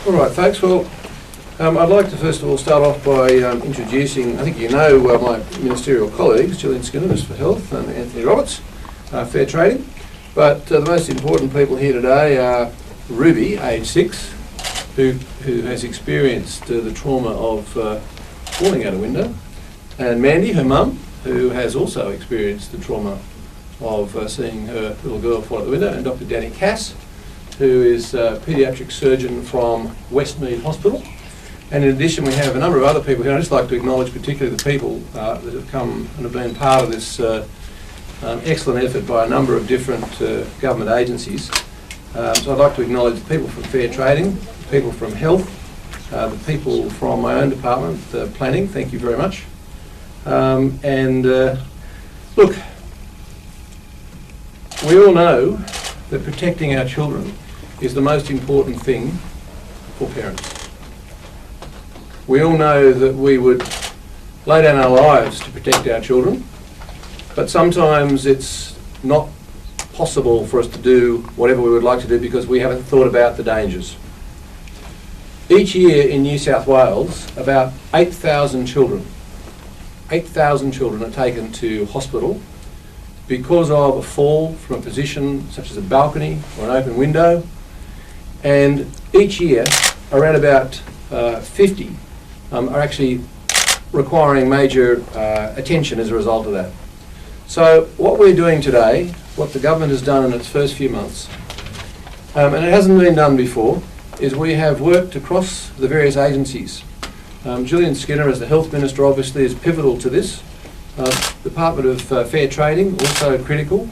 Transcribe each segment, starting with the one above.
All right, folks. Well, I'd like to first of all start off by introducing, I think you know my ministerial colleagues, Jillian Skinner, Minister for Health, and Anthony Roberts, Fair Trading. But the most important people here today are Ruby, age 6, who has experienced the trauma of falling out a window, and Mandy, her mum, who has also experienced the trauma of seeing her little girl fall out the window, and Dr. Danny Cass, who is a paediatric surgeon from Westmead Hospital. And in addition, we have a number of other people here. I'd just like to acknowledge particularly the people that have come and have been part of this excellent effort by a number of different government agencies. So I'd like to acknowledge the people from Fair Trading, the people from Health, the people from my own department, Planning. Thank you very much. Look, we all know that protecting our children is the most important thing for parents. We all know that we would lay down our lives to protect our children, but sometimes it's not possible for us to do whatever we would like to do because we haven't thought about the dangers. Each year in New South Wales, about 8,000 children are taken to hospital because of a fall from a position such as a balcony or an open window, and each year around about 50 are actually requiring major attention as a result of that. So what we're doing today, what the government has done in its first few months, and it hasn't been done before, is we have worked across the various agencies. Jillian Skinner, as the Health Minister, obviously is pivotal to this. Department of Fair Trading, also critical.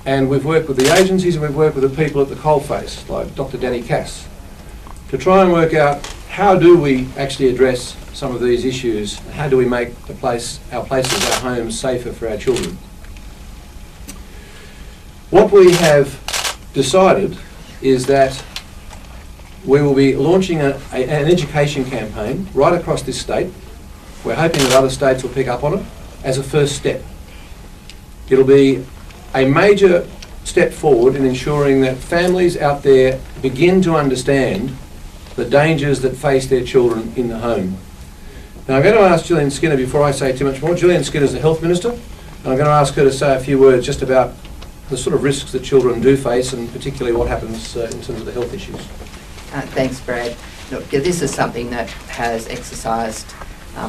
And we've worked with the agencies and we've worked with the people at the coalface, like Dr. Danny Cass, to try and work out how do we actually address some of these issues, how do we make our places, our homes safer for our children. What we have decided is that we will be launching an education campaign right across this state. We're hoping that other states will pick up on it as a first step. It'll be a major step forward in ensuring that families out there begin to understand the dangers that face their children in the home. Now I'm going to ask Jillian Skinner, before I say too much more, Jillian Skinner is the Health Minister, and I'm going to ask her to say a few words just about the sort of risks that children do face and particularly what happens in terms of the health issues. Thanks, Brad. Look, this is something that has exercised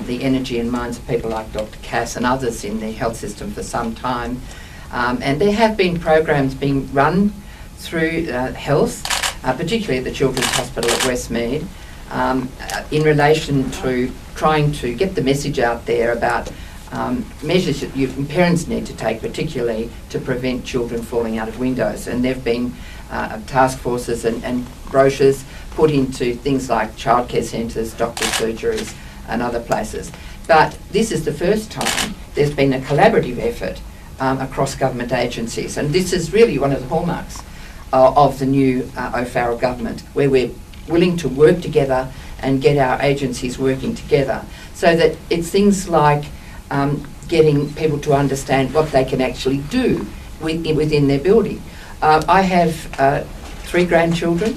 the energy and minds of people like Dr. Cass and others in the health system for some time. And there have been programs being run through health, particularly at the Children's Hospital at Westmead, in relation to trying to get the message out there about measures that parents need to take, particularly to prevent children falling out of windows. And there have been task forces and brochures put into things like childcare centres, doctors' surgeries and other places. But this is the first time there's been a collaborative effort across government agencies, and this is really one of the hallmarks of the new O'Farrell government, where we're willing to work together and get our agencies working together, so that it's things like getting people to understand what they can actually do within their building. I have 3 grandchildren,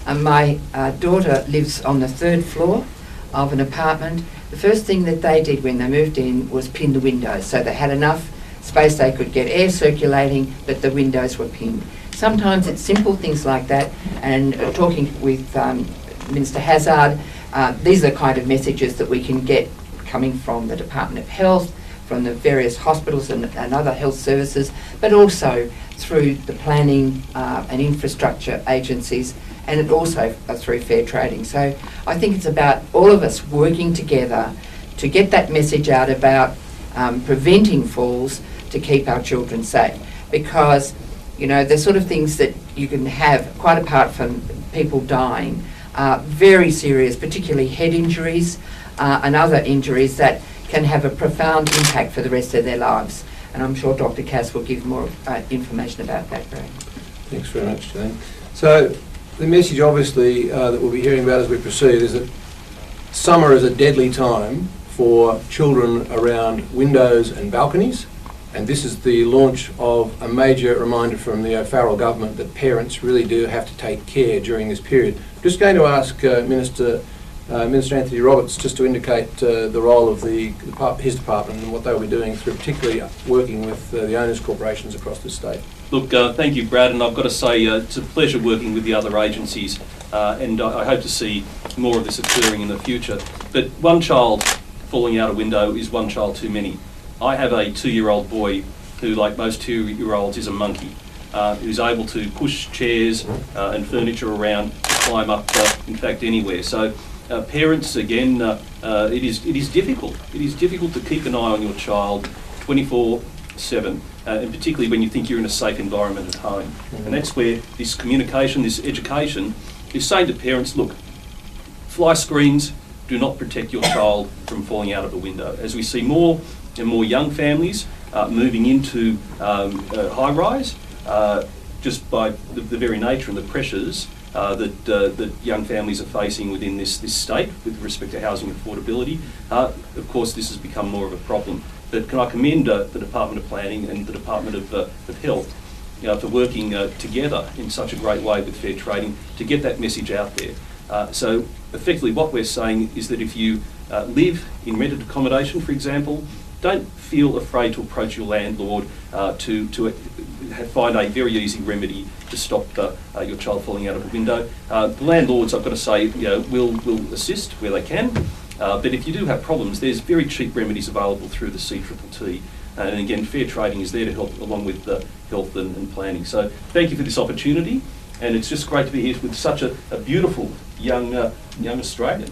and my daughter lives on the 3rd floor of an apartment. The first thing that they did when they moved in was pin the windows, so they had enough space they could get air circulating, but the windows were pinned. Sometimes it's simple things like that, and talking with Minister Hazzard, these are the kind of messages that we can get coming from the Department of Health, from the various hospitals and other health services, but also through the planning and infrastructure agencies, and it also through Fair Trading. So I think it's about all of us working together to get that message out about preventing falls to keep our children safe, because you know the sort of things that you can have, quite apart from people dying, very serious, particularly head injuries and other injuries that can have a profound impact for the rest of their lives. And I'm sure Dr. Cass will give more information about that, Brad. Thanks very much, Jane. So the message obviously that we'll be hearing about as we proceed is that summer is a deadly time for children around windows and balconies. And this is the launch of a major reminder from the O'Farrell government that parents really do have to take care during this period. I'm just going to ask Minister Anthony Roberts just to indicate the role of his department and what they'll be doing through particularly working with the owners' corporations across the state. Look, thank you, Brad, and I've got to say it's a pleasure working with the other agencies, and I hope to see more of this occurring in the future. But one child falling out a window is one child too many. I have a 2-year-old boy who, like most 2-year-olds, is a monkey, who's able to push chairs and furniture around, climb up, in fact, anywhere. So parents, again, it is difficult. It is difficult to keep an eye on your child 24/7, and particularly when you think you're in a safe environment at home. Mm-hmm. And that's where this communication, this education, is saying to parents, look, fly screens do not protect your child from falling out of a window. As we see more and more young families moving into high-rise, just by the very nature and the pressures that young families are facing within this state with respect to housing affordability. Of course, this has become more of a problem. But can I commend the Department of Planning and the Department of Health for working together in such a great way with fair trading to get that message out there. So effectively what we're saying is that if you live in rented accommodation, for example, don't feel afraid to approach your landlord to find a very easy remedy to stop your child falling out of a window. The landlords, I've got to say, will assist where they can, but if you do have problems, there's very cheap remedies available through the CTTT. And again, fair trading is there to help along with health and planning. So thank you for this opportunity, and it's just great to be here with such a beautiful young Australian.